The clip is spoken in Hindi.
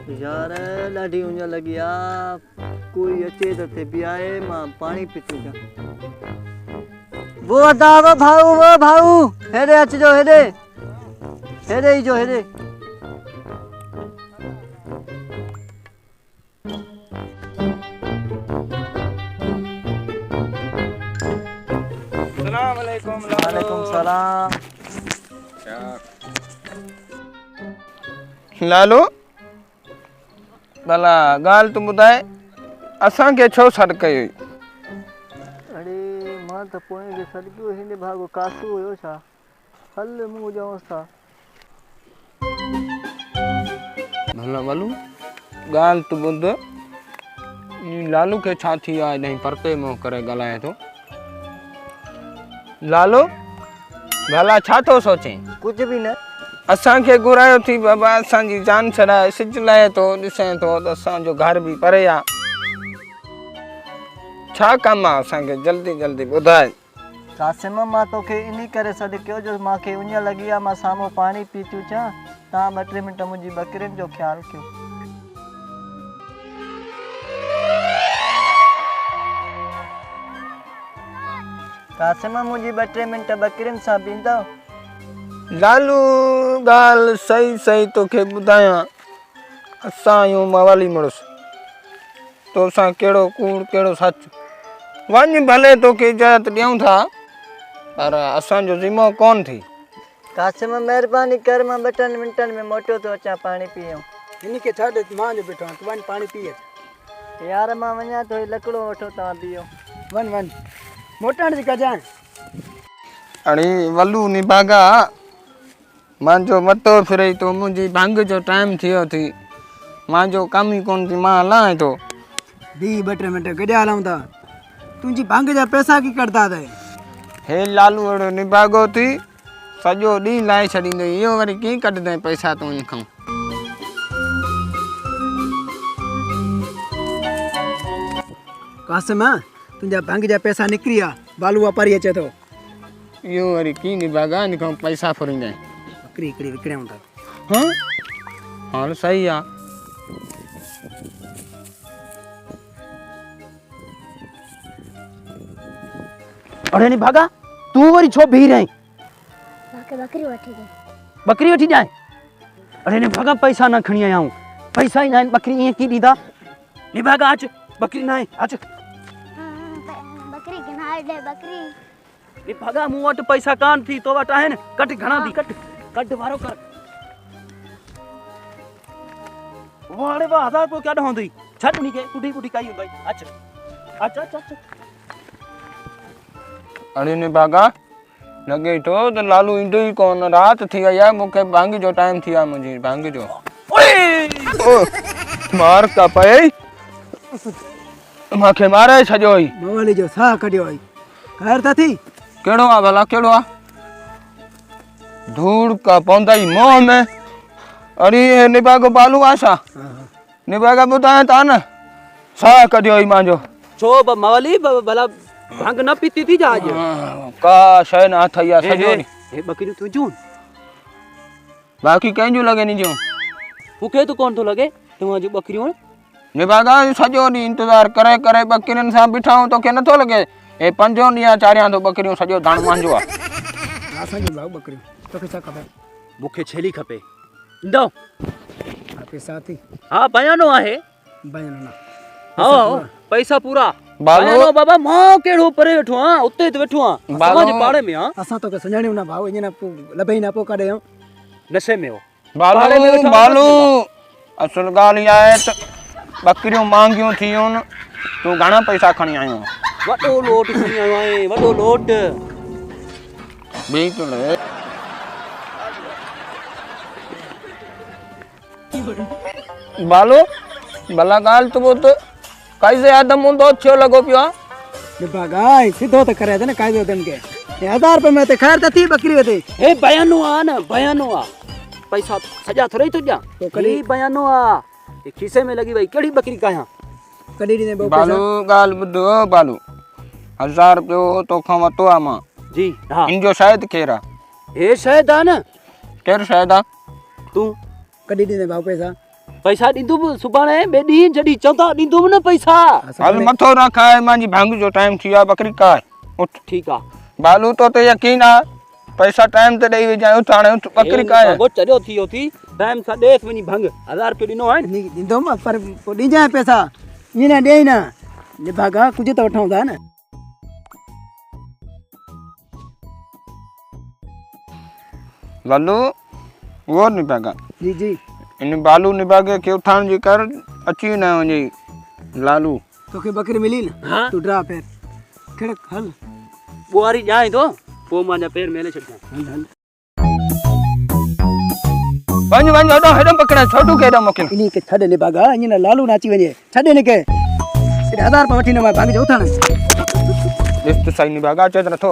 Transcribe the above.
यार ॾाढी उञ लगी आ, कोई अचे तो थे भी आए, मां पानी पीतू जा। वो भाऊ हेडे अचजो, हेडे ही जो हेडे। वालेकुम सलाम। लालो भला गाल तू ॿुधाए असां के छो सॾु कयो? अरे मां त पोइ के सॾियो हिन भागो कासू हुयो छा, हल मूं ॼाऊंसि था। भला वलू गाल तू ॿुध, लालू के छा थी आहे ॾहीं परते मुंह करे ॻाल्हाए थो। लालो भला छा थो सोचे? कुछ भी न। असांखे घुरायो थी बाबा, असांजी जान छॾाए, सिज लाए थो, ॾिसें थो त असांजो घर भी परे आ। छा कम आहे असांखे, जल्दी जल्दी ॿुधाए। कासिम मां तोखे इन करे सॾु कयो जो मूंखे उञ लगी आहे, मां साम्हूं पाणी पीतू चा, तव्हां 2-3 मिंट मुंहिंजी बकरियुनि जो ख्यालु कयो। कासिम मुंहिंजी 2-3 मिंट बकरियुनि सां बींदव? लालू ॻाल्हि सही सही तोखे ॿुधायां, असां आहियूं मवाली मुड़ुस, तोसां कहिड़ो कूड़ कहिड़ो सच। वञ भले तोखे इजाज़त ॾियूं था, पर असांजो ज़िम्मो कोन थी। कासिम महिरबानी कर, मां 2 मिंटनि में मोटियो थो अचां, पाणी पीऊं। इनके छाड़ मां जो बैठो तू वन पानी पी यार मां वञा थो, लकड़ो वठो, तव्हां पीओ। वन मोटण जी कजां। अरे वलू निभागा, मांजो मतो फिरे तो, मुंहिंजी भंग जो टाइम थियो थी, मांजो कम ही कोन थी, मां हलां थो। दी 2-3 मिंट गॾिया हलूं था, तुंहिंजी भांग जा पैसा की कढंदा अथई? हे लालू अहिड़ो निभागो थी, सॼो ॾींहुं लाए छॾींदो, इहो वरी कीअं कढंदे पैसा तूं इन खां? कासिम तुंहिंजा भांग जा पैसा निकिरी विया, बालू वापारी अचे थो। इहो वरी कीअं निभागा, इन खां पैसा फुरींदे? बकरी हिकिड़ी विकिणूं था। हाँ हाल सही आ। अरे नहीं भागा, तू वरी छो भी रही? बकरी वठी दे। बकरी वठी जाए? अरे नहीं भागा, पैसा ना खणी आया हूं, पैसा ही ना, बकरी ये की दीदा? नहीं भागा, आज बकरी ना है, आज बकरी के ना दे बकरी। नहीं भागा, मुंह वट पैसा कान थी, तो वट है न, कट घणा दी, कट वारो कर। वाड़े वा 1000 रुपया क्या ढोंदी? छट नहीं के कुटी काई भाई, अच्छा। अरे ने भागा, लगे तो लालू इंदो ही कोन, रात थी या मुखे भांग जो टाइम थी, मुझे भांग जो। ओए मार का पे माखे मारे छजो ही। मवाली जो सा कडियो आई, खैर था थी? केड़ो आ भला, केड़ो आ? धूड़ का पौंदा ही मोह में। अरे निभागो बालू आशा, निभागा बुधाए ता न, सा कडियो ही मांजो। छो मवाली भला भांग न पीती थी जा आज? का शय ना थया सजो नी। ए बकरी तू जून बाकी कंजू लगे नी जो। मुखे तो कौन तो लगे तू आज बकरियों? निभागा सजो नी इंतजार करे करे बकरियन सा बिठाऊं तो के नथो लगे। ए 5 ॾींहं 4 तो बकरियों सजो दाण मांजो आ। असां जो भाऊ बकरी तो के छा खपे? मुखे छेली खपे। दो आपके साथ ही। हां बयानो आहे, बयानो ना। हां पैसा पूरा बालो बाबा मां केड़ो परे वेठो हां, उते तो वेठो हां, समाज पाड़े में हां। असां तो के सजाणियो ना भाऊ, इने ना लबई ना पो काडे नशे में हो। बालू असल गाल आए त बकरियों मांगियो थियोन, तू घणा पैसा खणी आयो? वडो लोट खणी आयो आहे, वडो लोट। बिल्कुल बालू भला गाल तो बहुत कैसे आदम मुंदो छो लगो पियो? भागाई सीधो तो करे थे ना कायदे दन के 1000 रुपए में ते खैर त थी बकरी होते। ए बयानो आ ना, बयानो आ, पैसा सजा थोड़ी तुझा तो कली बयानो आ, ये खीसे में लगी भाई केड़ी बकरी का यहां कली ने बालू गाल बुदो बालू 1000 रुपयो तो खवतो आ मां जी। हां इन जो शायद केरा ए शायद आ ना, केर शायद आ? तू कडी ने भाव पैसा पैसा ॾींदुमि सुभाणे ॿिए ॾींहुं जॾहिं चवंदा ॾींदुमि न पैसा। हल मथो न खाए मुंहिंजी भंग जो टाइम थी वियो आहे बकरी काय उठ। ठीकु आहे बालू तो ते यकीन आहे पैसा टाइम ते ॾेई विझां उठ हाणे उठ बकरी काय चरियो थी वियो थी टाइम सां ॾेसि वञी भंग 1000 रुपयो ॾिनो आहे ॾींदुमि पर पोइ ॾिजांइ पैसा ईअं न ॾियई न निभागा कुझु त वठूं था न। लालू वो निभागा जी जी इन बालू निभागे खे उठाइण जी कर अची न वञे लालू तोखे बकरी मिली न हाँ तूं ड्रा पैर खिड़क हल ॿुहारी ॼाए थो पोइ मुंहिंजा पेर मेले छॾिजांइ। हल हल वञ वञ हेॾो हेॾो पकड़े छोटू खे हेॾो मोकिल इन खे छॾ निभागा ईअं न लालू न अची वञे छॾ हिन खे 1000 रुपया वठी न मां भाग जो उथाण ॾिस त सही निभागा अचे त नथो